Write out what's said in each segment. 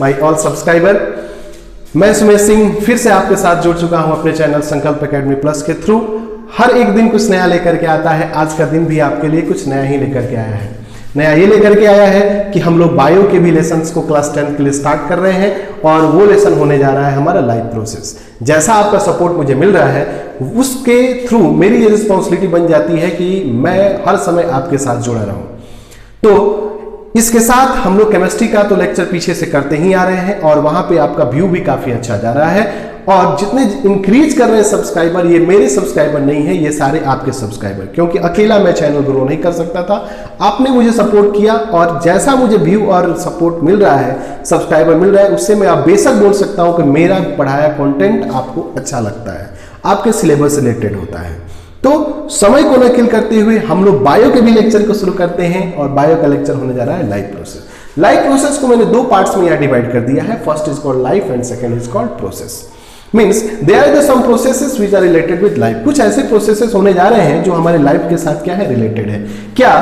My all subscriber, मैं सुमेश सिंह फिर से आपके साथ जुड़ चुका हूं अपने चैनल संकल्प एकेडमी प्लस के थ्रू। हर एक दिन कुछ नया लेकर के आता है। आज का दिन भी आपके लिए कुछ नया ही लेकर के आया है। नया ये लेकर के आया है कि हम लोग बायो के भी लेसन्स को क्लास 10 के लिए स्टार्ट कर रहे हैं और वो लेसन होने जा रहा है हमारा लाइफ प्रोसेस। जैसा आपका सपोर्ट मुझे मिल रहा है उसके थ्रू मेरी ये रिस्पॉन्सिबिलिटी बन जाती है कि मैं हर समय आपके साथ जुड़ा रहूं। तो इसके साथ हम लोग केमिस्ट्री का तो लेक्चर पीछे से करते ही आ रहे हैं और वहां पे आपका व्यू भी काफी अच्छा जा रहा है। और जितने इंक्रीज कर रहे हैं सब्सक्राइबर, ये मेरे सब्सक्राइबर नहीं है, ये सारे आपके सब्सक्राइबर, क्योंकि अकेला मैं चैनल ग्रो नहीं कर सकता था। आपने मुझे सपोर्ट किया और जैसा मुझे व्यू और सपोर्ट मिल रहा है, सब्सक्राइबर मिल रहा है, उससे मैं आप बेशक बोल सकता हूं कि मेरा पढ़ाया कंटेंट आपको अच्छा लगता है, आपके सिलेबस से रिलेटेड होता है। तो समय को न किल करते हुए हम लोग बायो के भी लेक्चर को शुरू करते हैं और बायो का लेक्चर होने जा रहा है लाइफ प्रोसेस। लाइफ प्रोसेस को मैंने दो पार्ट्स में यहाँ डिवाइड कर दिया है। First is called life and second is called process. Means there are the some processes which are related with life. कुछ ऐसे प्रोसेसेस होने जा रहे हैं जो हमारे लाइफ के साथ क्या है, रिलेटेड है। क्या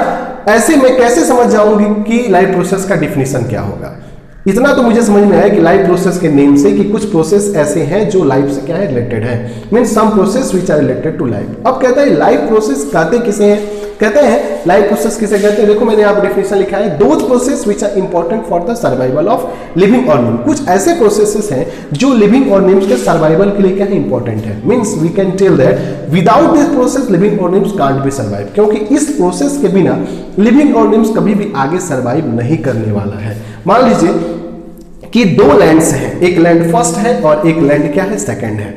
ऐसे मैं कैसे समझ जाऊंगी कि लाइफ प्रोसेस का डिफिनीशन क्या होगा? इतना तो मुझे समझ में आया कि लाइफ प्रोसेस के नेम से कि कुछ प्रोसेस ऐसे हैं जो लाइफ से क्या है, रिलेटेड है। Means some process which are related to life. अब कहता है लाइफ प्रोसेस कहते किसे हैं? कहते हैं लाइफ प्रोसेस किसे कहते हैं? देखो मैंने यहाँ डेफिनेशन लिखा है, those process which are important for the survival of living organism. कुछ ऐसे प्रोसेसेस हैं जो लिविंग ऑर्गेनिज्म के सर्वाइवल के लिए क्या है, इंपॉर्टेंट है। Means we can tell that without this process living organism can't be survive. क्योंकि इस प्रोसेस के बिना लिविंग ऑर्गेनिज्म कभी भी आगे सर्वाइव नहीं करने वाला है। मान लीजिए कि दो लैंड्स हैं, एक लैंड फर्स्ट है और एक लैंड क्या है, सेकंड है।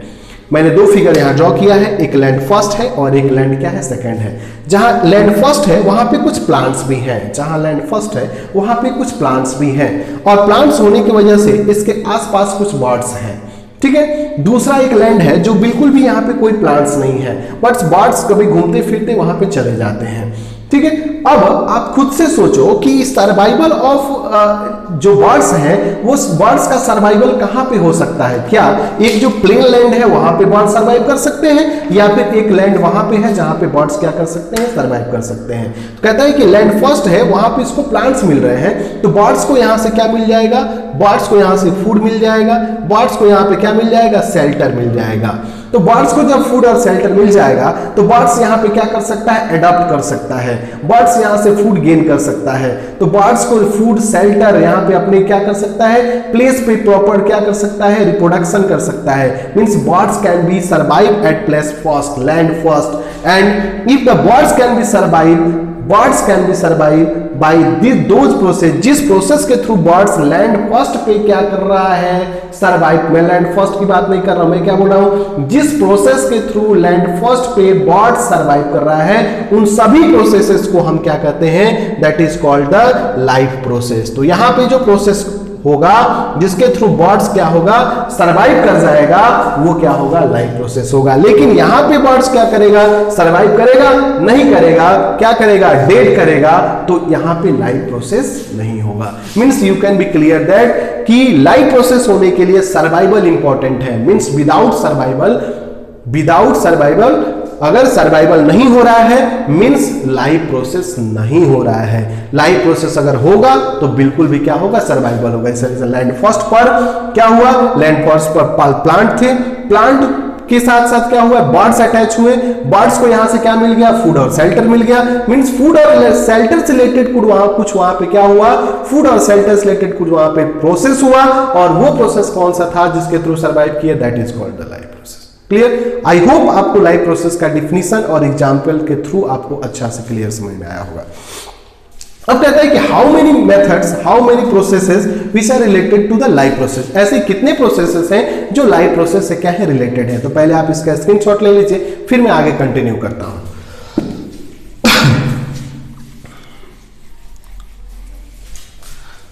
मैंने दो फिगर यहां ड्रॉ किया है, एक लैंड फर्स्ट है और एक लैंड क्या है, सेकंड है। जहां लैंड फर्स्ट है वहां पे कुछ प्लांट्स भी हैं, जहां लैंड फर्स्ट है वहां पे कुछ प्लांट्स भी हैं और प्लांट्स होने की वजह से इसके आसपास कुछ बर्ड्स हैं। ठीक है। दूसरा एक लैंड है जो बिल्कुल भी यहाँ पे कोई प्लांट्स नहीं है, बट बर्ड्स कभी घूमते फिरते वहां पे चले जाते हैं। ठीक है। अब आप खुद से सोचो कि सर्वाइवल ऑफ जो बर्ड्स हैं वो बर्ड्स का सर्वाइवल कहां पे हो सकता है? क्या एक जो प्लेन लैंड है वहां पे बर्ड्स सर्वाइव कर सकते हैं, या फिर एक लैंड वहां पे है जहां पे बर्ड्स क्या कर सकते हैं, सर्वाइव कर सकते हैं? तो कहता है कि लैंड फर्स्ट है, वहां पे इसको प्लांट्स मिल रहे हैं, तो बर्ड्स को यहां से क्या मिल जाएगा, बर्ड्स को यहां से फूड मिल जाएगा, बर्ड्स को यहां पे क्या मिल जाएगा, शेल्टर मिल जाएगा। तो बर्ड्स को जब फूड और शेल्टर मिल जाएगा तो बर्ड्स यहाँ पे क्या कर सकता है, अडॉप्ट कर सकता है, बर्ड्स यहाँ से फूड गेन कर सकता है। तो बर्ड्स को फूड शेल्टर यहाँ पे अपने क्या कर सकता है, प्लेस पे प्रॉपर क्या कर सकता है, रिप्रोडक्शन कर सकता है। Means birds can be survive at place first, land first, and if the birds can be survive, birds can be survive by those process, जिस प्रोसेस के थ्रू बर्ड्स लैंड फर्स्ट पे क्या कर रहा है, सर्वाइव। मैं लैंड फर्स्ट की बात नहीं कर रहा हूं, मैं क्या बोल रहा हूं, जिस प्रोसेस के थ्रू लैंड फर्स्ट पे बर्ड्स सर्वाइव कर रहा है, उन सभी प्रोसेसेस को हम क्या कहते हैं, that is called the life process. तो यहां पे जो प्रोसेस होगा जिसके थ्रू बर्ड्स क्या होगा, सर्वाइव कर जाएगा, वो क्या होगा, लाइफ प्रोसेस होगा। लेकिन यहां पे बर्ड्स क्या करेगा, सर्वाइव करेगा, नहीं करेगा, क्या करेगा, डेड करेगा, तो यहां पे लाइफ प्रोसेस नहीं होगा। Means you can be clear that कि लाइफ प्रोसेस होने के लिए सर्वाइवल इंपॉर्टेंट है। मींस विदाउट सर्वाइवल अगर सर्वाइवल नहीं हो रहा है मींस लाइफ प्रोसेस नहीं हो रहा है। लाइफ प्रोसेस अगर होगा तो बिल्कुल भी क्या होगा, सर्वाइवल होगा। लैंड फर्स्ट पर क्या हुआ, लैंड फर्स्ट पर प्लांट थे, प्लांट के साथ साथ क्या हुआ, बर्ड्स अटैच हुए, बर्ड्स को यहां से क्या मिल गया, फूड और शेल्टर मिल गया। मींस फूड और शेल्टर से रिलेटेड कुछ वहां पे क्या हुआ, फूड और शेल्टर से रिलेटेड कुछ वहां पे प्रोसेस हुआ, और वो प्रोसेस कौन सा था जिसके थ्रू सर्वाइव किया, that is called the life process. Clear? I hope आपको लाइफ प्रोसेस का डिफिनीशन और एग्जाम्पल के थ्रू आपको अच्छा से क्लियर समझ में आया होगा। अब कहता है कि how many methods, how many processes which are related to the life process. ऐसे कितने प्रोसेसेस हैं जो लाइफ प्रोसेस से क्या है, रिलेटेड है? तो पहले आप इसका स्क्रीनशॉट ले लीजिए, फिर मैं आगे कंटिन्यू करता हूं।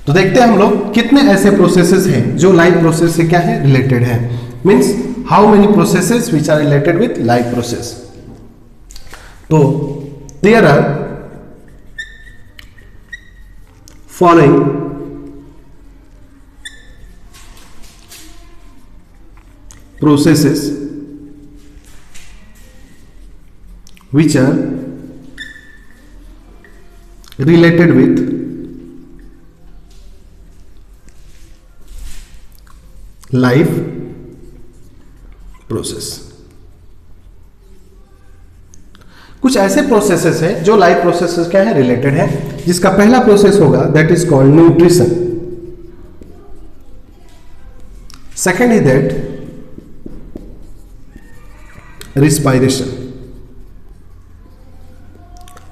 तो देखते हैं हम लोग कितने ऐसे प्रोसेसेस हैं जो लाइफ प्रोसेस से क्या है, रिलेटेड है। Means how many processes which are related with life process. तो there are following processes which are related with life process. कुछ ऐसे प्रोसेसेस हैं जो लाइफ प्रोसेसेस क्या है, रिलेटेड है, जिसका पहला प्रोसेस होगा that is called nutrition. Second is that respiration.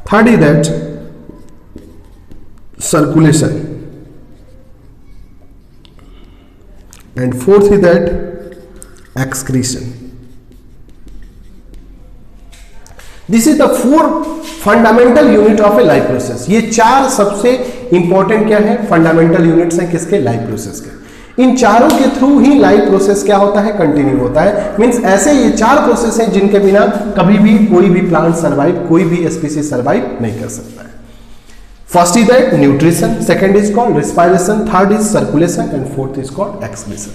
Third is that circulation, and fourth is that excretion. This is the four fundamental unit of a life process. ये चार सबसे important क्या है, फंडामेंटल यूनिट्स हैं किसके, life process के। इन चारों के थ्रू ही लाइफ प्रोसेस क्या होता है, कंटिन्यू होता है। मींस ऐसे ये चार प्रोसेस हैं जिनके बिना कभी भी कोई भी प्लांट सर्वाइव, कोई भी स्पीसीज सर्वाइव नहीं कर सकता है। First is that nutrition, second is called respiration, third is circulation and fourth is called excretion.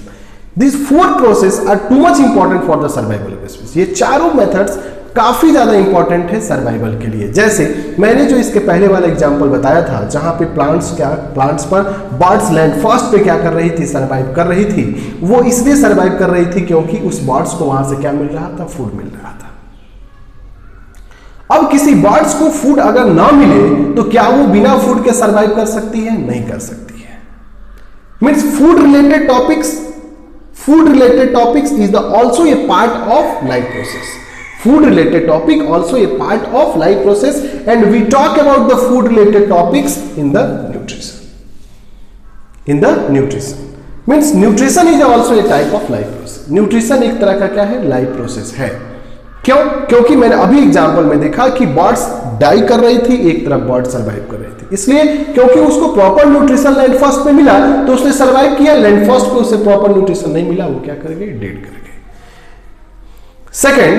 This four process are too much important for the survival of species. ये चारों methods काफी ज्यादा important है survival के लिए। जैसे मैंने जो इसके पहले वाला एग्जांपल बताया था, जहां पे प्लांट्स पर बर्ड्स लैंड फर्स्ट पे क्या कर रही थी, सर्वाइव कर रही थी। वो इसलिए सर्वाइव कर रही थी क्योंकि उस बर्ड्स को वहां से क्या मिल रहा था, फूड मिल रहा था। अब किसी बर्ड्स को फूड अगर ना मिले तो क्या वो बिना फूड के सर्वाइव कर सकती है, नहीं कर सकती है। Means food related topics is the also a part of life process. Food related topic also a part of life process, and we talk about the food related topics in the nutrition. Means nutrition is also a type of life process. Nutrition एक तरह का क्या है, life process है। क्यों? क्योंकि मैंने अभी एग्जांपल में देखा कि बर्ड्स डाई कर रही थी, एक तरफ बर्ड सर्वाइव कर रही थी। इसलिए क्योंकि उसको प्रॉपर न्यूट्रिशन लैंड फर्स्ट में मिला तो उसने सर्वाइव किया, लैंड फर्स्ट पे उसे प्रॉपर न्यूट्रिशन नहीं मिला, वो क्या कर गई, डेड कर गई। Second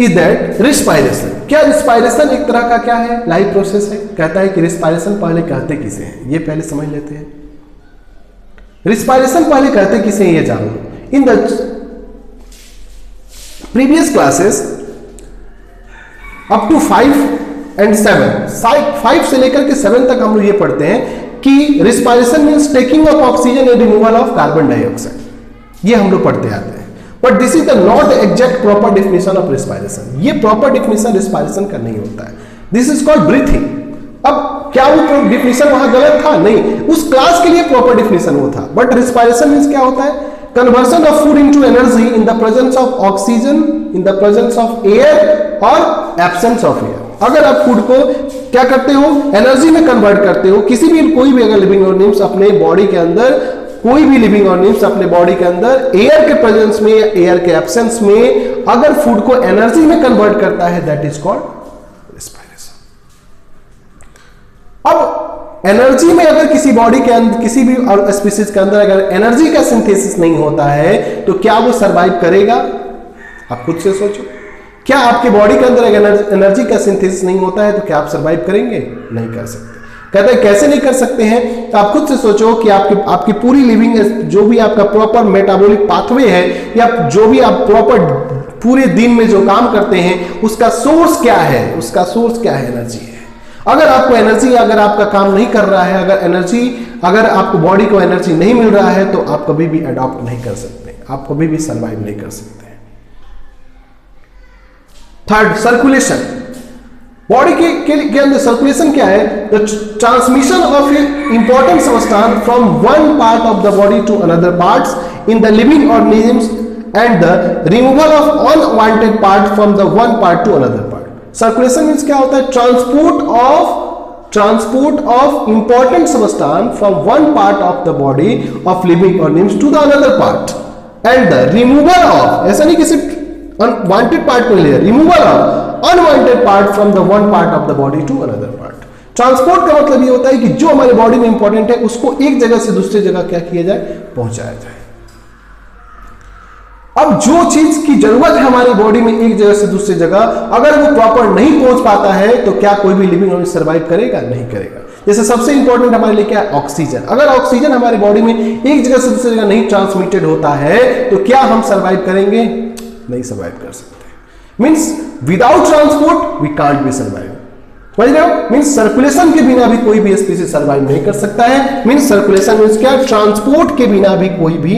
is that respiration. क्या रिस्पायरेशन एक तरह का क्या है, लाइफ प्रोसेस है। कहता है कि रिस्पायरेशन पहले कहते किसे हैं, ये पहले समझ लेते हैं। रिस्पायरेशन पहले कहते किसे हैं ये जान लो। In the previous classes up to 5 and 7, 5 से लेकर के 7 तक हम लोग ये पढ़ते हैं कि respiration means taking of oxygen and removal of carbon dioxide. ये हम लोग पढ़ते आते हैं। But this is the not exact proper definition of respiration. ये प्रॉपर डेफिनेशन रिस्पायरेशन का नहीं होता है। This is called breathing. अब क्या वो डेफिनेशन वहां गलत था? नहीं, उस क्लास के लिए प्रॉपर डेफिनेशन वो था। बट रिस्पायरेशन मीन्स क्या होता है, conversion of food into energy in the presence of oxygen, in the presence of air और एब्सेंस ऑफ एयर। अगर आप फूड को क्या करते हो, एनर्जी में कन्वर्ट करते हो, किसी भी कोई भी अगर लिविंग ऑर्गेनिम्स अपने बॉडी के अंदर, कोई भी लिविंग ऑर्गेनिम्स अपने बॉडी के अंदर एयर के प्रेजेंस में या एयर के एब्सेंस में अगर फूड को एनर्जी में कन्वर्ट करता है, दैट इज कॉल्ड रिस्पायरेशन। अब एनर्जी में अगर किसी बॉडी के अंदर, किसी भी स्पीशीज के अंदर अगर एनर्जी का सिंथेसिस नहीं होता है तो क्या वो सरवाइव करेगा? आप खुद से सोचो। क्या आपके बॉडी के अंदर अगर एनर्जी का सिंथेसिस नहीं होता है तो क्या आप सरवाइव करेंगे? नहीं कर सकते। कहते हैं कैसे नहीं कर सकते हैं, तो आप खुद से सोचो कि आपकी पूरी लिविंग, जो भी आपका प्रॉपर मेटाबॉलिक पाथवे है या जो भी आप प्रॉपर पूरे दिन में जो काम करते हैं उसका सोर्स क्या है? उसका सोर्स क्या है? एनर्जी है। अगर आपको एनर्जी, अगर आपका काम नहीं कर रहा है, अगर आपको बॉडी को एनर्जी नहीं मिल रहा है तो आप कभी भी अडॉप्ट नहीं कर सकते, आप कभी भी सर्वाइव नहीं कर सकते। Third, circulation. बॉडी के अंदर सर्कुलेशन क्या है? The transmission of important substance from one part of the body to another parts in the living organisms and the removal of unwanted part from the one part to another part. Circulation means क्या होता है? Transport of important substance from one part of the body of living organisms to the another part and the removal of, ऐसा नहीं कि सिर्फ unwanted part को ले, removal of unwanted part from the one part of the body to another part. Transport का मतलब ये होता है कि जो हमारे बॉडी में इंपॉर्टेंट है उसको एक जगह से दूसरी जगह क्या किया जाए? पहुंचाया जाए। अब जो चीज की जरूरत है हमारी बॉडी में एक जगह से दूसरी जगह, अगर वो प्रॉपर नहीं पहुंच पाता है तो क्या कोई भी लिविंग ऑर्गेनिज्म सर्वाइव करेगा? नहीं करेगा। जैसे सबसे इंपॉर्टेंट हमारे लिए क्या है? ऑक्सीजन। अगर ऑक्सीजन हमारी बॉडी में एक जगह से दूसरी जगह नहीं ट्रांसमिटेड होता है तो क्या हम सर्वाइव करेंगे? नहीं सर्वाइव कर सकते। Means without transport we can't be survive. समझ रहे हो? मीन्स सर्कुलेशन के बिना भी कोई भी स्पीशीज सर्वाइव नहीं कर सकता है। मीन्स सर्कुलेशन मीन्स क्या? ट्रांसपोर्ट के बिना भी कोई भी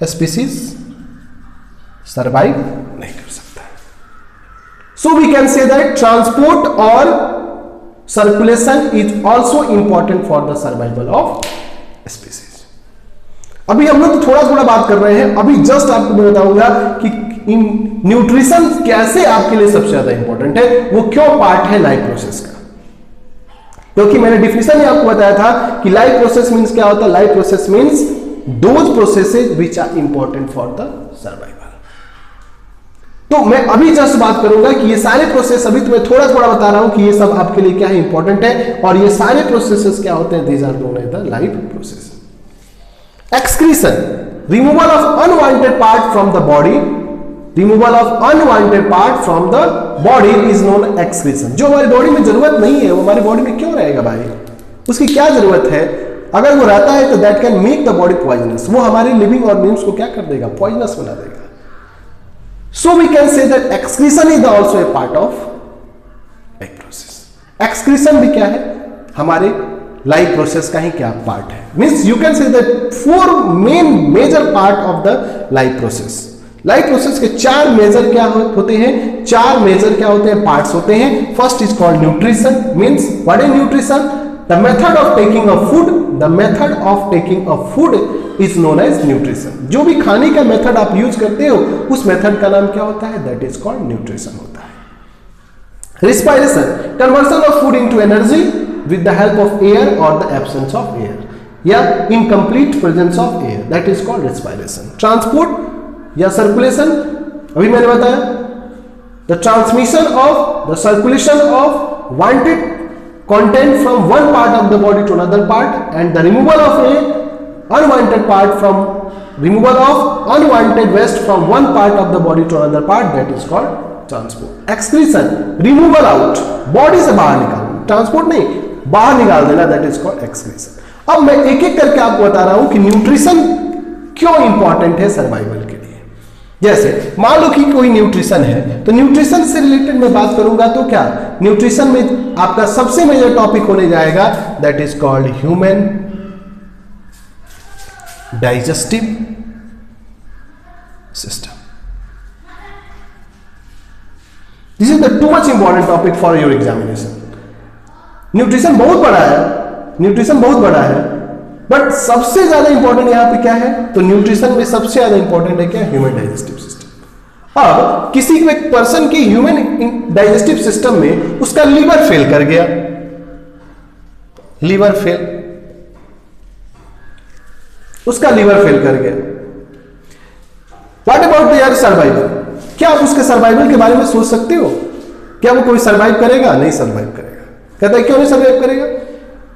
स्पीसीज सर्वाइव नहीं कर सकता। So we can say that transport और circulation is also important for the survival of species. अभी हम लोग थोड़ा थोड़ा बात कर रहे हैं, अभी जस्ट आपको मैं बताऊंगा कि न्यूट्रिशन कैसे आपके लिए सबसे ज्यादा इंपॉर्टेंट है, वो क्यों पार्ट है लाइफ प्रोसेस का। क्योंकि मैंने डिफिनेशन में आपको बताया था कि लाइफ प्रोसेस मींस क्या होता है। Life process means those processes which are important for the survival. तो मैं अभी जस्ट बात करूंगा कि ये सारे प्रोसेस, अभी तुम्हें थोड़ा थोड़ा बता रहा हूं कि ये सब आपके लिए क्या है, इंपॉर्टेंट है, और ये सारे प्रोसेसेस क्या होते हैं, these are known as the life process. Excretion, removal of unwanted part from the body, removal of unwanted part from the body is known excretion. जो हमारी बॉडी में जरूरत नहीं है वो हमारी बॉडी में क्यों रहेगा भाई, उसकी क्या जरूरत है, अगर वो रहता है तो that can make the body poisonous, वो हमारे लिविंग ऑर्गेनिम्स को क्या कर देगा, पॉइजनस बना देगा। So we can say that excretion is also a part of life process. Excretion भी क्या है, हमारे लाइफ प्रोसेस का ही क्या पार्ट है। Means you can say that 4 main major part of the life process. Life process के 4 major क्या होते हैं, 4 मेजर क्या होते हैं, पार्ट्स होते हैं। First is called nutrition, means what is nutrition, the method of taking a food, the method of taking a food is known as nutrition. जो भी खाने का मेथड आप यूज करते हो उस मेथड का नाम क्या होता है, दैट इज कॉल्ड न्यूट्रिशन होता है। Respiration, conversion of food into energy with the help of air और द एब्सेंस ऑफ एयर, या incomplete presence of air, that is called respiration. Transport या सर्कुलेशन, अभी मैंने बताया, the transmission of the circulation of wanted content from one part of the body to another part, and the removal of a unwanted part from removal of unwanted waste from one part of the body to another part, that is called transport. Excretion, removal out, body से बाहर निकालना, transport नहीं, बाहर निकाल देना, that is called excretion। अब मैं एक एक करके आपको बता रहा हूं कि न्यूट्रिशन क्यों इंपॉर्टेंट है सर्वाइवल के लिए। जैसे मान लो कि कोई न्यूट्रिशन है, तो न्यूट्रिशन से रिलेटेड मैं बात करूंगा तो क्या, न्यूट्रिशन में आपका सबसे मेजर टॉपिक होने जाएगा, that is called human digestive system. This is the two much important topic for your examination. Nutrition बहुत बड़ा है, न्यूट्रिशन बहुत बड़ा है, बट सबसे ज्यादा इंपॉर्टेंट यहां पे क्या है, तो न्यूट्रिशन में सबसे ज्यादा इंपॉर्टेंट है क्या, ह्यूमन डाइजेस्टिव सिस्टम। अब किसी एक पर्सन के ह्यूमन डाइजेस्टिव सिस्टम में उसका लीवर फेल कर गया, लीवर फेल, उसका लीवर फेल कर गया, व्हाट अबाउट देयर सर्वाइवल, क्या आप उसके सर्वाइवल के बारे में सोच सकते हो, क्या वो कोई सर्वाइव करेगा, नहीं सर्वाइव करेगा। कहता है क्यों नहीं सर्वाइव करेगा,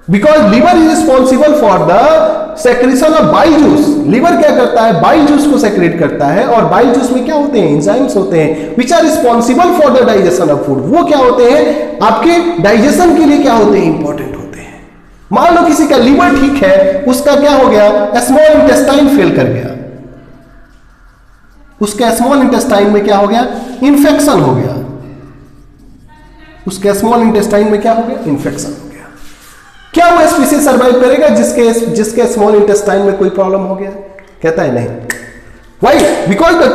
because liver is responsible for the secretion of bile juice. Liver क्या करता है, बाइल जूस को सेक्रेट करता है, और बाइल जूस में क्या होते हैं, एंजाइम्स होते हैं which are responsible for the digestion of food. वो क्या होते हैं, आपके डाइजेशन के लिए क्या होते हैं, इंपॉर्टेंट होते हैं। मान लो किसी का लीवर ठीक है, उसका क्या हो गया, स्मॉल इंटेस्टाइन फेल कर गया, उसके स्मॉल इंटेस्टाइन में क्या हो गया, इंफेक्शन हो गया, उसके स्मॉल इंटेस्टाइन में क्या हो गया, इंफेक्शन हो गया। क्या वो स्पीसीज सर्वाइव करेगा जिसके स्मॉल इंटेस्टाइन में कोई प्रॉब्लम हो गया, कहता है नहीं। Why, because the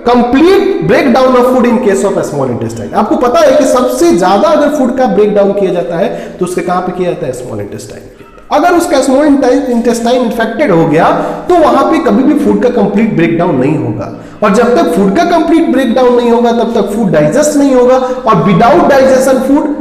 complete break down of food in case of small intestine. आपको पता है कि सबसे ज्यादा अगर फूड का ब्रेक डाउन किया जाता है तो उसके कहां पे किया जाता है, स्मॉल इंटेस्टाइन। अगर उसका स्मॉल इंटेस्टाइन इन्फेक्टेड हो गया तो वहां पे कभी भी फूड का कंप्लीट ब्रेक डाउन नहीं होगा, और जब तक फूड का कंप्लीट ब्रेक डाउन नहीं होगा तब तक फूड डाइजेस्ट नहीं होगा, और विदाउट डाइजेशन फूड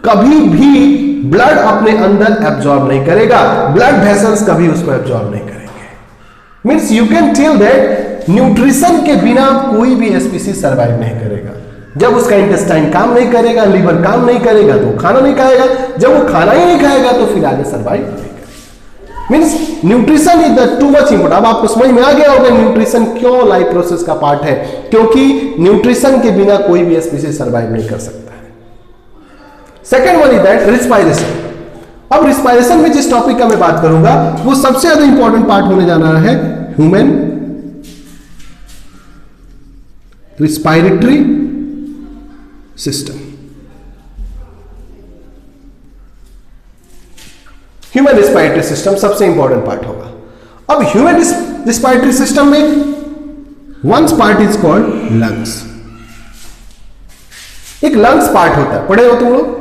कभी भी ब्लड अपने अंदर एब्जॉर्ब नहीं करेगा, ब्लड वेसल्स कभी उसको एब्जॉर्ब नहीं करेंगे। Means you can tell that nutrition के बिना कोई भी स्पीसीज सर्वाइव नहीं करेगा। जब उसका इंटेस्टाइन काम नहीं करेगा, लीवर काम नहीं करेगा तो खाना नहीं खाएगा, जब वो खाना ही नहीं खाएगा तो फिर आगे सर्वाइव नहीं करेगा। Means nutrition is the two much important. अब आपको समझ में आ गया होगा न्यूट्रिशन क्यों लाइफ प्रोसेस का पार्ट है, क्योंकि न्यूट्रिशन के बिना कोई भी स्पीसीज सर्वाइव नहीं कर सकता है। Second one is that respiration. अब रिस्पायरेशन में जिस टॉपिक का मैं बात करूंगा वो सबसे ज्यादा इंपॉर्टेंट पार्ट होने जा रहा है human respiratory system. Human respiratory system सबसे इंपॉर्टेंट पार्ट होगा। अब ह्यूमन रिस्पायरेटरी सिस्टम में one part is called lungs. एक लंग्स पार्ट होता है, पढ़े हो तुम लोग?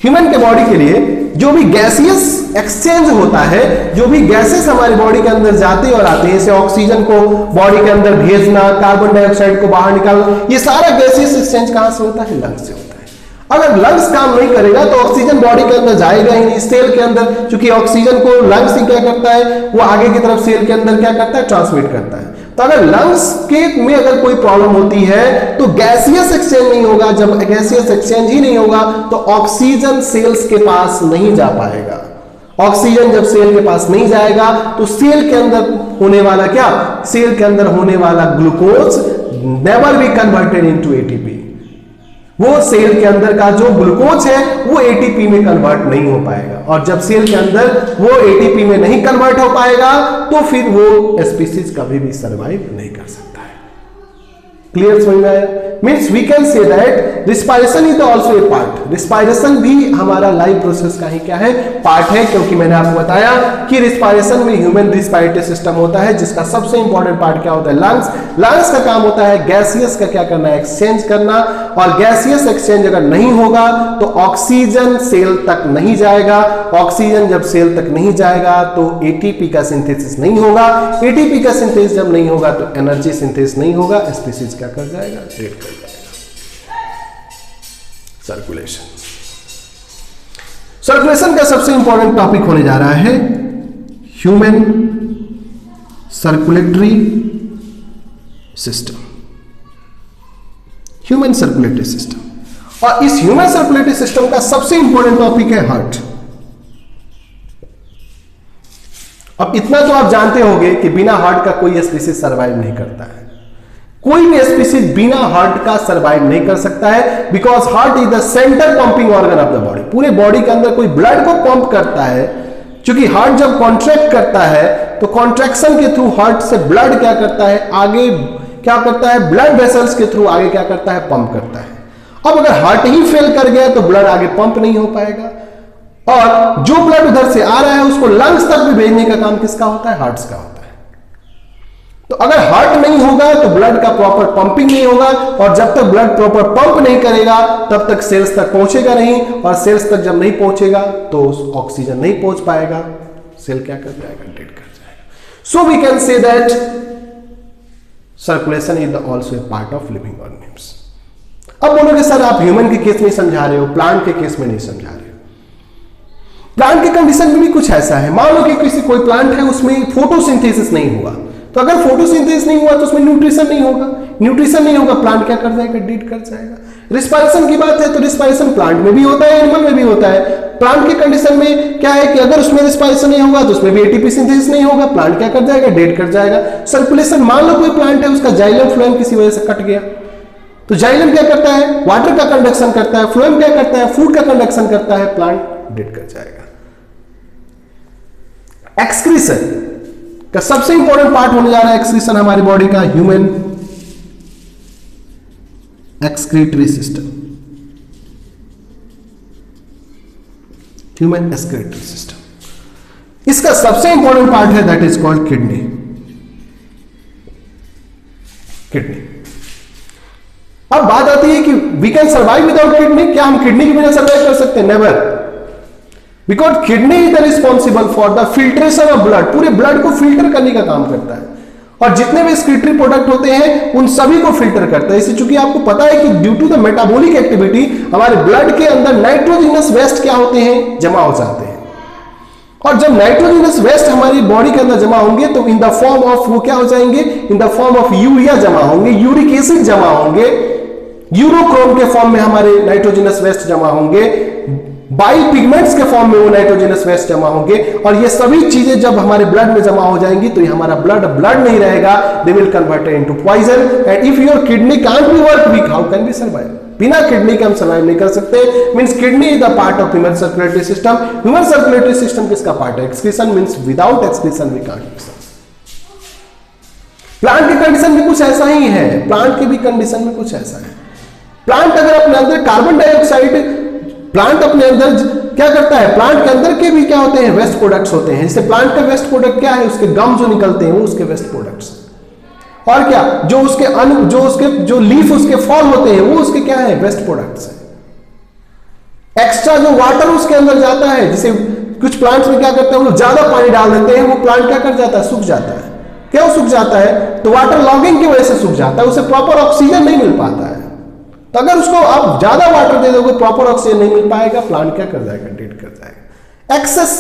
ह्यूमन के बॉडी के लिए जो भी गैसियस एक्सचेंज होता है, जो भी गैसेस हमारी बॉडी के अंदर जाते और आते हैं, जैसे ऑक्सीजन को बॉडी के अंदर भेजना, कार्बन डाइऑक्साइड को बाहर निकालना, ये सारा गैसियस एक्सचेंज कहां से होता है? लंग्स से होता है। अगर लंग्स काम नहीं करेगा तो ऑक्सीजन बॉडी के अंदर जाएगा ही नहीं। सेल के अंदर चूंकि ऑक्सीजन को लंग्स ही क्या करता है, वो आगे की तरफ सेल के अंदर क्या करता है? ट्रांसमिट करता है। तो अगर लंग्स के में अगर कोई प्रॉब्लम होती है तो गैसियस एक्सचेंज नहीं होगा। जब गैसियस एक्सचेंज ही नहीं होगा तो ऑक्सीजन सेल्स के पास नहीं जा पाएगा। ऑक्सीजन जब सेल के पास नहीं जाएगा तो सेल के अंदर होने वाला क्या? सेल के अंदर होने वाला glucose never be converted into ATP. वो सेल के अंदर का जो ग्लूकोज है वो एटीपी में कन्वर्ट नहीं हो पाएगा, और जब सेल के अंदर वो एटीपी में नहीं कन्वर्ट हो पाएगा तो फिर वो स्पीसीज कभी भी सरवाइव नहीं कर सकता है। क्लियर समझ में आया? Means we can say that respiration is also a part. Respiration भी हमारा लाइफ प्रोसेस का ही क्या है? पार्ट है, क्योंकि मैंने आपको बताया कि रिस्पायरेशन में ह्यूमन रिस्पायरेटरी सिस्टम होता है, जिसका सबसे इंपॉर्टेंट पार्ट क्या होता है? लंग्स। लंग्स का काम होता है गैसियस का क्या करना है? एक्सचेंज करना, और गैसियस एक्सचेंज अगर नहीं होगा तो ऑक्सीजन सेल तक नहीं जाएगा। ऑक्सीजन जब सेल तक नहीं जाएगा तो एटीपी का सिंथेसिस नहीं होगा। एटीपी का सिंथेसिस जब नहीं होगा तो एनर्जी सिंथेसिस नहीं होगा। स्पीसीज क्या कर जाएगा? डेड कर जाएगा। सर्कुलेशन। सर्कुलेशन का सबसे इंपॉर्टेंट टॉपिक होने जा रहा है human circulatory system. Human circulatory system, और इस ह्यूमन सर्कुलेटरी सिस्टम का सबसे इंपॉर्टेंट टॉपिक है हार्ट। अब इतना तो आप जानते होंगे कि बिना हार्ट का कोई स्पीसीज सर्वाइव नहीं करता है। कोई भी स्पीसीज बिना हार्ट का सर्वाइव नहीं कर सकता है, because heart is the centre pumping organ of the body. पूरे बॉडी के अंदर कोई ब्लड को पंप करता है, क्योंकि हार्ट जब कॉन्ट्रैक्ट करता है तो कॉन्ट्रैक्शन के थ्रू हार्ट से ब्लड क्या करता है? आगे क्या करता है? ब्लड वेसल्स के थ्रू आगे क्या करता है? पंप करता है। अब अगर हार्ट ही फेल कर गया तो ब्लड आगे पंप नहीं हो पाएगा, और जो ब्लड उधर से आ रहा है उसको लंग्स तक भी भेजने का काम किसका होता है? हार्ट्स का होता है। तो अगर हार्ट नहीं होगा तो ब्लड का प्रॉपर पंपिंग नहीं होगा, और जब तक ब्लड प्रॉपर पंप नहीं करेगा तब तक सेल्स तक पहुंचेगा नहीं, और सेल्स तक जब नहीं पहुंचेगा तो ऑक्सीजन नहीं पहुंच पाएगा, सेल क्या कर जाएगा? डेड कर जाएगा। So we can say that circulation is also a part of living organisms. अब बोलोगे सर आप ह्यूमन के केस में समझा रहे हो, प्लांट के केस में नहीं समझा रहे हो। प्लांट के कंडीशन में भी कुछ ऐसा है। मान लो कि किसी कोई प्लांट है, उसमें फोटोसिंथेसिस नहीं हुआ, तो अगर फोटोसिंथेसिस नहीं हुआ तो उसमें न्यूट्रिशन नहीं होगा। न्यूट्रिशन नहीं होगा, प्लांट क्या कर जाएगा? डेड कर जाएगा। रिस्पायरेशन की बात है तो रिस्पायरेशन प्लांट में भी होता है, एनिमल में भी होता है। प्लांट के कंडीशन में क्या है कि अगर उसमें रिस्पायरेशन नहीं होगा तो उसमें भी एटीपी सिंथेसिस नहीं होगा, प्लांट क्या कर जाएगा? डेड कर जाएगा। सर्कुलेशन, मान लो कोई प्लांट है, उसका जाइलम फ्लोएम किसी वजह से कट गया, तो जाइलम क्या करता है? वाटर का कंडक्शन करता है। फ्लोएम क्या करता है? फूड का कंडक्शन करता है। प्लांट डेड कर जाएगा। एक्सक्रीशन का सबसे इंपॉर्टेंट पार्ट होने जा रहा है एक्सक्रीशन हमारी बॉडी का, human excretory system. Human excretory system, इसका सबसे इंपॉर्टेंट पार्ट है that is called kidney. Kidney. अब बात आती है कि we can survive without kidney. क्या हम किडनी के बिना सर्वाइव कर सकते हैं? Never. Because kidney is the responsible for the filtration of blood. पूरे ब्लड को फिल्टर करने का काम करता है, और जितने भी एक्सक्रीटरी प्रोडक्ट होते हैं उन सभी को फिल्टर करता है। इसे चूंकि आपको पता है कि due to the metabolic activity हमारे ब्लड के अंदर नाइट्रोजिनस वेस्ट क्या होते हैं? जमा हो जाते हैं। और जब नाइट्रोजिनस वेस्ट हमारी बॉडी के अंदर जमा होंगे तो इन द फॉर्म ऑफ वो क्या हो जाएंगे? In the form of urea जमा होंगे, यूरिक एसिड जमा होंगे, यूरोक्रोम के फॉर्म में हमारे नाइट्रोजिनस वेस्ट जमा होंगे, बाइल पिगमेंट्स के फॉर्म में वो नाइट्रोजनस वेस्ट जमा होंगे, और ये सभी चीजें जब हमारे ब्लड में जमा हो जाएंगी तो ये हमारा ब्लड नहीं रहेगा, they will convert into poison, and if your kidney can't be work weak, how can we survive? बिना किडनी के हम सर्वाइव नहीं कर सकते। Means kidney is the part of human circulatory system. Human circulatory system किसका part है? Excretion. Means without excretion we can't excretion. Plant के condition में कुछ ऐसा ही है, प्लांट के भी कंडीशन में कुछ ऐसा है। प्लांट अगर अपने अंदर कार्बन डाइऑक्साइड प्लांट अपने अंदर क्या करता है, प्लांट के अंदर के भी क्या होते हैं, वेस्ट प्रोडक्ट्स होते हैं। जैसे प्लांट का वेस्ट प्रोडक्ट क्या है, उसके गम जो निकलते हैं वो उसके वेस्ट प्रोडक्ट्स, और क्या जो उसके जो लीफ उसके फॉल होते हैं वो उसके क्या है, वेस्ट प्रोडक्ट्स है। एक्स्ट्रा जो वाटर उसके अंदर जाता है, जैसे कुछ प्लांट्स में क्या करते हैं, वो ज्यादा पानी डाल देते हैं, वो प्लांट क्या कर जाता है, सूख जाता है। क्यों सूख जाता है, तो वाटर लॉगिंग की वजह से सूख जाता है, उसे प्रॉपर ऑक्सीजन नहीं मिल पाता है। तो अगर उसको आप ज्यादा वाटर दे दोगे, प्रॉपर ऑक्सीजन नहीं मिल पाएगा, प्लांट क्या कर जाएगा, डेड कर जाएगा। एक्सेस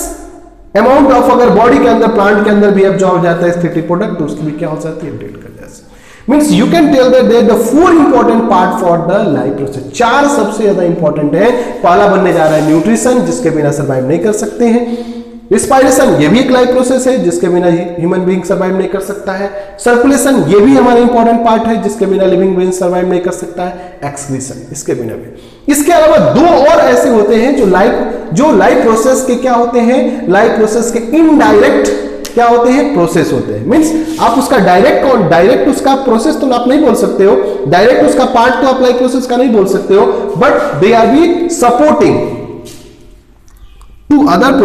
अमाउंट ऑफ अगर बॉडी के अंदर, प्लांट के अंदर भी एब्जॉर्ब जाता है एस्थेटिक प्रोडक्ट, तो उसकी भी क्या हो जाती है, डेड कर जाती है। Means you can tell that there the 4 important part for the life process. 4 सबसे ज्यादा इंपॉर्टेंट है। पहला बनने जा रहा है न्यूट्रिशन, जिसके बिना सर्वाइव नहीं कर सकते हैं। रिस्पायरेशन, ये भी एक लाइफ प्रोसेस है जिसके बिना ह्यूमन बीइंग सर्वाइव नहीं कर सकता है। सर्कुलेशन, ये भी हमारा इंपॉर्टेंट पार्ट है जिसके बिना लिविंग बीइंग सर्वाइव नहीं कर सकता है। एक्सक्रीशन, इसके बिना भी। इसके अलावा 2 और ऐसे होते हैं जो लाइफ प्रोसेस के क्या होते हैं, लाइफ प्रोसेस के इनडायरेक्ट क्या होते हैं, प्रोसेस होते हैं। मींस आप उसका डायरेक्ट उसका प्रोसेस तो आप नहीं बोल सकते हो, डायरेक्ट उसका पार्ट तो आप लाइफ प्रोसेस का नहीं बोल सकते हो, but they are be supporting to other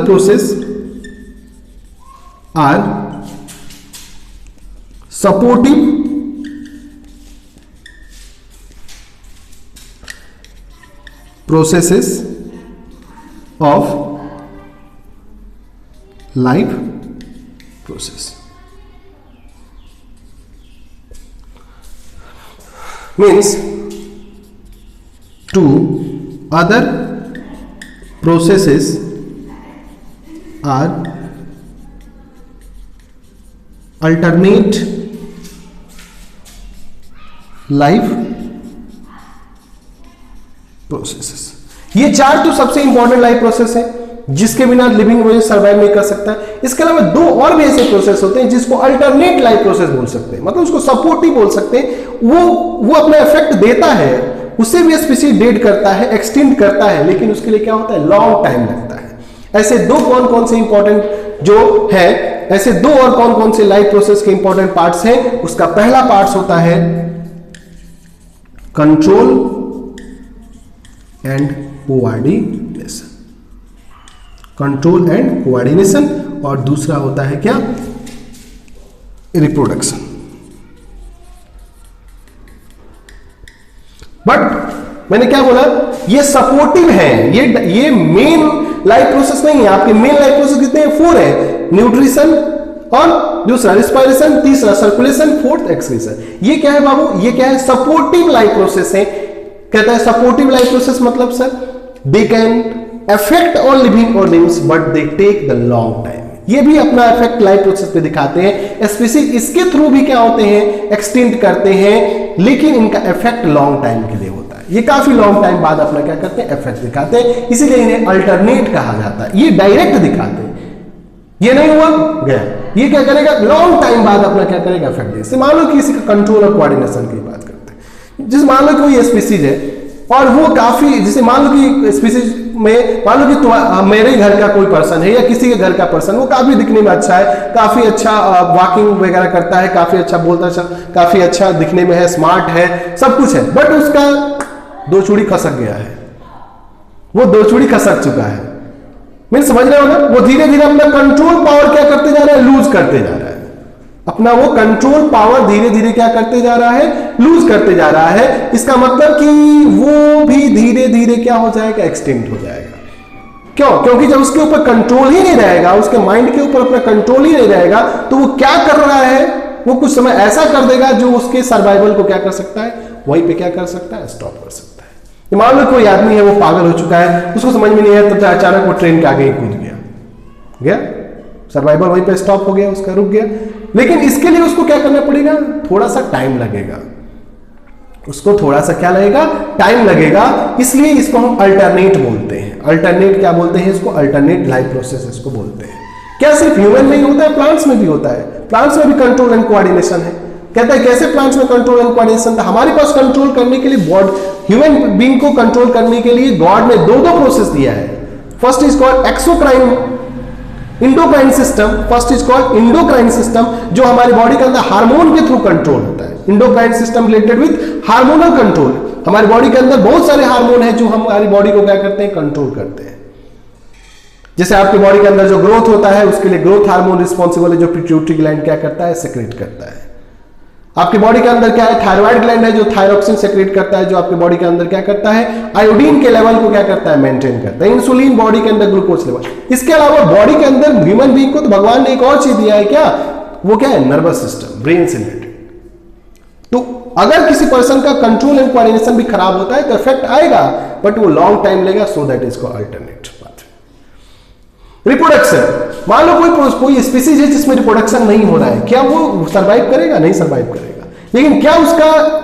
process are supportive processes of life process. Means two other processes are alternate life processes। ये 4 तो सबसे इंपॉर्टेंट लाइफ प्रोसेस है जिसके बिना लिविंग बीइंग सर्वाइव नहीं कर सकता। इसके अलावा 2 और भी ऐसे प्रोसेस होते हैं जिसको अल्टरनेट लाइफ प्रोसेस बोल सकते हैं, मतलब उसको सपोर्टिव बोल सकते हैं। वो अपना इफेक्ट देता है, उससे भी स्पीशीज डेड करता है, एक्सटिंक्ट करता है, लेकिन उसके लिए क्या होता है, लॉन्ग टाइम लगता है। ऐसे 2 कौन से इंपॉर्टेंट जो है, ऐसे 2 और कौन से लाइफ प्रोसेस के इंपॉर्टेंट पार्ट्स हैं। उसका पहला पार्ट्स होता है control and coordination, control and coordination, और दूसरा होता है क्या, रिप्रोडक्शन। बट मैंने क्या बोला, ये सपोर्टिव है, ये मेन लाइफ प्रोसेस नहीं है। आपके मेन लाइफ प्रोसेस कितने हैं, 4 है। न्यूट्रिशन, और दूसरा रिस्पायरेशन, तीसरा सर्कुलेशन, 4th एक्सक्रीशन। ये क्या है बाबू, ये क्या है, सपोर्टिव लाइफ प्रोसेस है। कहता है सपोर्टिव लाइफ प्रोसेस मतलब sir, they can affect on living organisms but they take the long time. ये भी अपना इफेक्ट लाइफ प्रोसेस पे दिखाते हैं, स्पेशली इसके थ्रू भी क्या होते हैं, एक्सटेंड करते हैं, लेकिन इनका इफेक्ट लॉन्ग टाइम के लिए होता है। ये काफी लॉन्ग टाइम बाद अपना क्या करते हैं, इफेक्ट दिखाते हैं, इसीलिए इन्हें अल्टरनेट कहा जाता है। ये डायरेक्ट दिखाते हैं, ये नहीं हुआ गया, ये क्या करेगा, लॉन्ग टाइम बाद अपना क्या करेगा, इफेक्ट दे। मान लो कि किसी का कंट्रोल और कोऑर्डिनेशन की बात करते हैं, जिस मान लो कि कोई स्पीसीज है और वो काफी, जैसे मान लो कि स्पीसीज में, मान लो कि मेरे घर का कोई पर्सन है या किसी के घर का पर्सन, वो काफी दिखने में अच्छा है, काफी अच्छा वॉकिंग वगैरह करता है, काफी अच्छा बोलता है, काफी अच्छा दिखने में है, स्मार्ट है, सब कुछ है, बट उसका 2 चूड़ी खसक गया है, वो 2 चूड़ी खसक चुका है। मैं समझ रहे हो ना, वो धीरे धीरे अपना कंट्रोल पावर क्या करते जा रहा है, लूज करते जा रहा है। अपना वो कंट्रोल पावर धीरे धीरे क्या करते जा रहा है, लूज करते जा रहा है। इसका मतलब कि वो भी धीरे धीरे क्या हो जाएगा, एक्सटिंक्ट हो जाएगा। क्यों? क्योंकि जब उसके ऊपर कंट्रोल ही नहीं रहेगा, उसके माइंड के ऊपर अपना कंट्रोल ही नहीं रहेगा, तो वो क्या कर रहा है, वो कुछ समय ऐसा कर देगा जो उसके सर्वाइवल को क्या कर सकता है, वहीं पे क्या कर सकता है, स्टॉप कर सकता है। मान लो कोई आदमी है, वो पागल हो चुका है, उसको समझ में नहीं आया, तब अचानक वो ट्रेन के आगे ही कूद गया, सर्वाइवल वहीं पे स्टॉप हो गया, उसका रुक गया। लेकिन इसके लिए उसको क्या करना पड़ेगा, थोड़ा सा टाइम लगेगा, उसको थोड़ा सा क्या लगेगा, टाइम लगेगा। इसलिए इसको हम अल्टरनेट बोलते हैं। अल्टरनेट क्या बोलते हैं इसको, अल्टरनेट लाइफ प्रोसेस इसको बोलते हैं। क्या सिर्फ ह्यूमन में ही होता है, प्लांट्स में भी होता है। प्लांट्स में भी कंट्रोल एंड कोऑर्डिनेशन है। कहता है कैसे प्लांट्स में कंट्रोल एंड कोऑर्डिनेशन था, हमारे पास कंट्रोल करने के लिए ह्यूमन बीइंग को कंट्रोल करने के लिए गॉड ने 2 प्रोसेस दिया है। First is called exocrine endocrine system, first is called endocrine system, जो हमारी बॉडी के अंदर हार्मोन के थ्रू कंट्रोल होता है। Endocrine system related with hormonal control. हमारी बॉडी के अंदर बहुत सारे हार्मोन हैं जो हमारी बॉडी को क्या करते हैं, कंट्रोल करते हैं। जैसे आपकी बॉडी के अंदर जो ग्रोथ होता है उसके लिए ग्रोथ हार्मोन रिस्पॉन्सिबल है, जो पिट्यूटरी ग्लैंड क्या करता है, सेक्रेट करता है। आपकी बॉडी के अंदर क्या है, थायराइड ग्लैंड है जो थायरोक्सिन सेक्रेट करता है, जो आपकी बॉडी के अंदर क्या करता है, आयोडीन के लेवल को क्या करता है, मेंटेन करता है। इंसुलिन बॉडी के अंदर ग्लूकोज लेवल। इसके अलावा बॉडी के अंदर ह्यूमन बीइंग को तो भगवान ने एक और चीज दिया है, क्या वो क्या है, नर्वस सिस्टम, ब्रेन से रिलेटेड। तो अगर किसी पर्सन का कंट्रोल एंड कोऑर्डिनेशन भी खराब होता है तो इफेक्ट आएगा, बट वो लॉन्ग टाइम लेगा, so that is called alternate pathway. Reproduction, मान लो कोई स्पीसीज है जिसमें रिप्रोडक्शन नहीं हो रहा है, क्या वो सरवाइव करेगा, नहीं सरवाइव करेगा। लेकिन क्या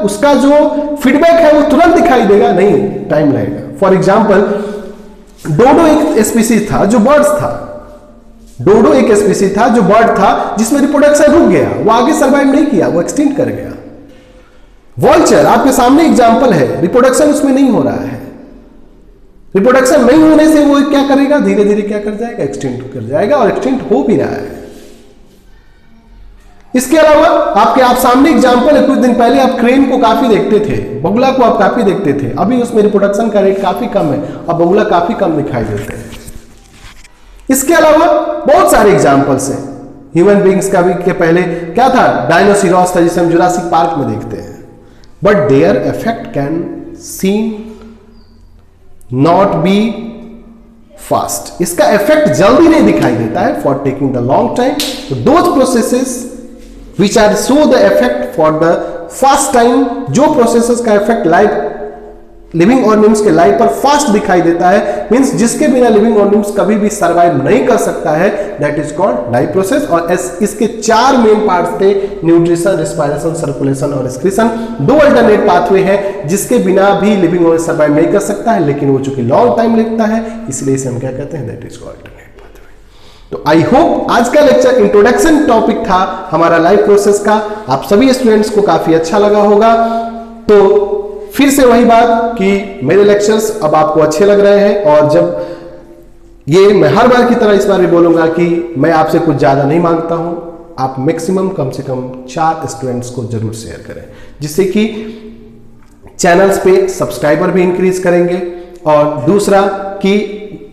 उसका जो फीडबैक है वो तुरंत दिखाई देगा, नहीं, टाइम लगेगा। फॉर एग्जाम्पल, डोडो एक स्पीसीज था जो बर्ड्स था, डोडो एक स्पीसीज था जो बर्ड था जिसमें रिप्रोडक्शन रुक गया, वो आगे सर्वाइव नहीं किया, वो एक्सटिंक्ट कर गया। वॉल्चर आपके सामने एग्जाम्पल है, रिप्रोडक्शन उसमें नहीं हो रहा है, रिप्रोडक्शन नहीं होने से वो क्या करेगा, धीरे धीरे क्या कर जाएगा, एक्सटिंक्ट कर जाएगा, और एक्सटिंक्ट हो भी रहा है। इसके अलावा आप सामने एग्जाम्पल है, कुछ दिन पहले आप क्रेन को काफी देखते थे, बगुला को आप काफी देखते थे, अभी उसमें रिप्रोडक्शन का रेट काफी कम है और बगुला काफी कम दिखाई देते हैं। इसके अलावा बहुत सारे एग्जाम्पल्स हैं ह्यूमन बींग्स का भी, के पहले क्या था, डायनोसिरॉस था जिसे हम जुरासिक पार्क में देखते हैं, but their effect can seen not be fast, इसका इफेक्ट जल्दी नहीं दिखाई देता है, for taking the long time. तो those processes which are show the effect for the fast time, जो प्रोसेसेस का इफेक्ट लाइफ लिविंग ऑर्गेनिम्स के लाइफ पर फास्ट दिखाई देता है, मींस जिसके बिना लिविंग ऑर्गेनिम्स कभी भी सरवाइव नहीं कर सकता है, that is called life process. और इसके 4 मेन पार्ट्स थे, न्यूट्रिशन, रेस्पिरेशन, सर्कुलेशन और एक्सक्रीशन। 2 अल्टरनेट पाथवे हैं जिसके बिना भी लिविंग ऑर्गेनिज्म सर्वाइव नहीं कर सकता है, लेकिन वो चूंकि लॉन्ग टाइम लगता है, इसलिए इसे हम क्या कहते हैं, that is called alternate pathway. तो आई होप आज का लेक्चर इंट्रोडक्शन टॉपिक था हमारा लाइफ प्रोसेस का, आप सभी स्टूडेंट्स को काफी अच्छा लगा होगा। तो फिर से वही बात कि मेरे लेक्चर्स अब आपको अच्छे लग रहे हैं, और जब ये मैं हर बार की तरह इस बार भी बोलूंगा कि मैं आपसे कुछ ज्यादा नहीं मांगता हूं, आप मैक्सिमम कम से कम 4 स्टूडेंट्स को जरूर शेयर करें, जिससे कि चैनल्स पे सब्सक्राइबर भी इंक्रीज करेंगे, और दूसरा कि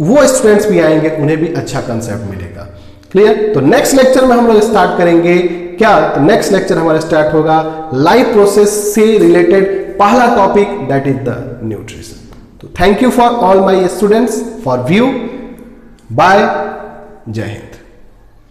वो स्टूडेंट्स भी आएंगे, उन्हें भी अच्छा कंसेप्ट मिलेगा। क्लियर? तो नेक्स्ट लेक्चर में हम लोग स्टार्ट करेंगे क्या, तो नेक्स्ट लेक्चर हमारा स्टार्ट होगा लाइफ प्रोसेस से रिलेटेड पहला topic, that is the nutrition. तो thank you for all my students for view. Bye, जय हिंद।